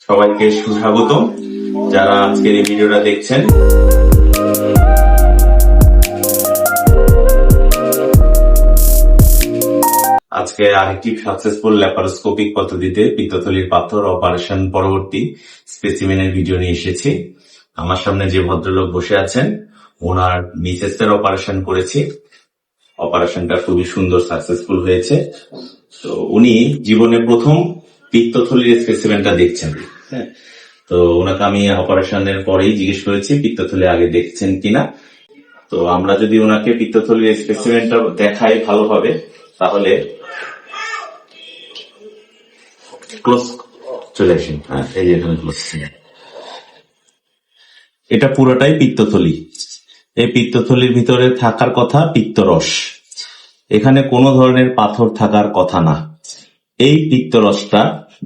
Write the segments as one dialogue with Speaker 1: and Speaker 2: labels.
Speaker 1: সবাইকে সুস্বাগত যারা আজকের এই ভিডিওটা দেখছেন। আজকে আরেকটি সাকসেসফুল ল্যাপারোস্কোপিক পদ্ধতিতে পিত্তথলির পাথর অপারেশন পরবর্তী স্পেসিমেনের ভিডিও নিয়ে এসেছি। আমার সামনে যে ভদ্রলোক বসে আছেন ওনার মিসেসের অপারেশন করেছি। অপারেশনটা খুবই সুন্দর সাকসেসফুল হয়েছে। তো উনি জীবনে প্রথম পিত্তথলির স্পেসিমেনটা দেখছেন। হ্যাঁ, তো ওনাকে আমি অপারেশনের পরেই জিজ্ঞেস করেছি পিত্তথলি আগে দেখছেন কিনা। তো আমরা যদি ওনাকে পিত্তথলির স্পেসিমেনটা দেখাই ভালোভাবে তাহলে ক্লোজ চলে আসেন। হ্যাঁ, এই যে এখানে ক্লোজ। এটা পুরোটাই পিত্তথলি। এই পিত্তথলির ভিতরে থাকার কথা পিত্তরস। এখানে কোনো ধরনের পাথর থাকার কথা না। এই পিত্তরসটা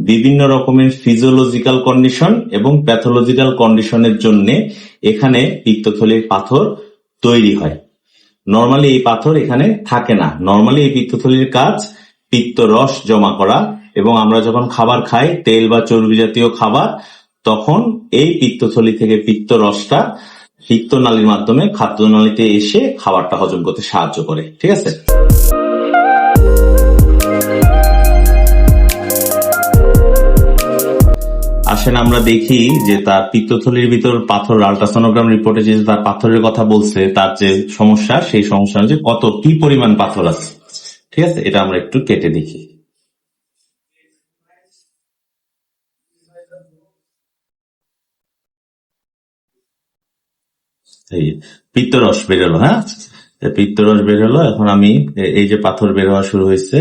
Speaker 1: বিভিন্ন রকমের ফিজিওলজিক্যাল কন্ডিশন এবং প্যাথোলজিক্যাল কন্ডিশনের জন্য এখানে পিত্তথলির পাথর তৈরি হয়। নর্মালি এই পাথর এখানে থাকে না। নর্মালি এই পিত্তথলির কাজ পিত্তরস জমা করা, এবং আমরা যখন খাবার খাই তেল বা চর্বি জাতীয় খাবার, তখন এই পিত্তথলি থেকে পিত্তরসটা পিত্তনালীর মাধ্যমে খাদ্যনালীতে এসে খাবারটা হজম করতে সাহায্য করে। ঠিক আছে। আসেন আমরা দেখি যে তার পিত্তথলির ভিতর পাথর, আল্ট্রাসোনোগ্রাম রিপোর্টে যে তার পাথরের কথা বলছে, তার যে সমস্যা সেই সমস্যা যে কি পরিমাণ পাথর আছে। ঠিক আছে, এটা আমরা একটু কেটে দেখি। এই পিত্তরস বেরোলো। হ্যাঁ, পিত্তরস বেরোলো। এখন আমি এই যে পাথর বের হওয়া শুরু হয়েছে,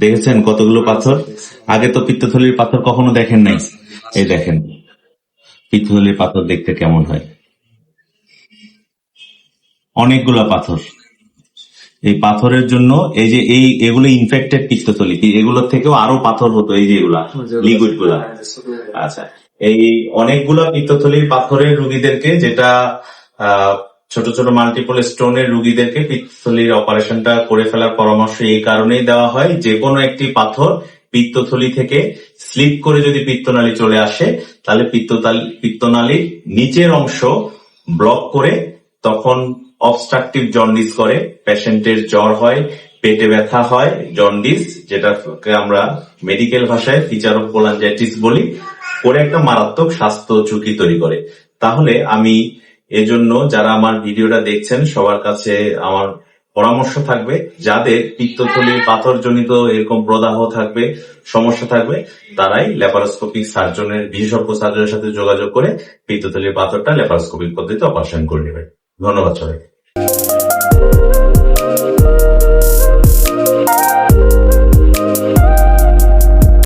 Speaker 1: দেখেছেন কতগুলো পাথর। আগে তো পিত্তথলির পাথর কখনো দেখেন নাই। এই দেখেন পিত্তথলির পাথর দেখতে কেমন হয়। অনেকগুলা পাথর। এই পাথরের জন্য এই যে এগুলো ইনফেক্টেড পিত্তথলি, এগুলোর থেকেও আরো পাথর হতো। এই যে এগুলা লিকুইড গুলা। আচ্ছা, এই অনেকগুলা পিত্তথলির পাথরের রোগীদেরকে, যেটা ছোট ছোট মাল্টিপল স্টোনের রোগীদেরকে পিত্তথলির অপারেশনটা করে ফেলার পরামর্শ এই কারণেই দেওয়া হয়, যে কোনো একটি পাথর পিত্তথলি থেকে স্লিপ করে যদি পিত্তনালী চলে আসে তাহলে পিত্তনালীর নিচের অংশ ব্লক করে তখন অবস্ট্রাকটিভ জন্ডিস করে, পেশেন্টের জ্বর হয়, পেটে ব্যথা হয়, জন্ডিস, যেটাকে আমরা মেডিকেল ভাষায় ফিচার অফ কোলাঞ্জাইটিস বলি, করে একটা মারাত্মক স্বাস্থ্য ঝুঁকি তৈরি করে। তাহলে আমি এজন্য যারা আমার ভিডিওটা দেখছেন সবার কাছে আমার পরামর্শ থাকবে, যাদের পিত্তথলির পাথরজনিত এরকম প্রদাহ থাকবে, সমস্যা থাকবে, তারাই ল্যাপারোস্কোপিক সার্জনের, বিশেষজ্ঞ সার্জনের সাথে যোগাযোগ করে পিত্তথলির পাথরটা ল্যাপারোস্কোপিক পদ্ধতিতে অপারেশন করে নেবে। ধন্যবাদ সবাইকে।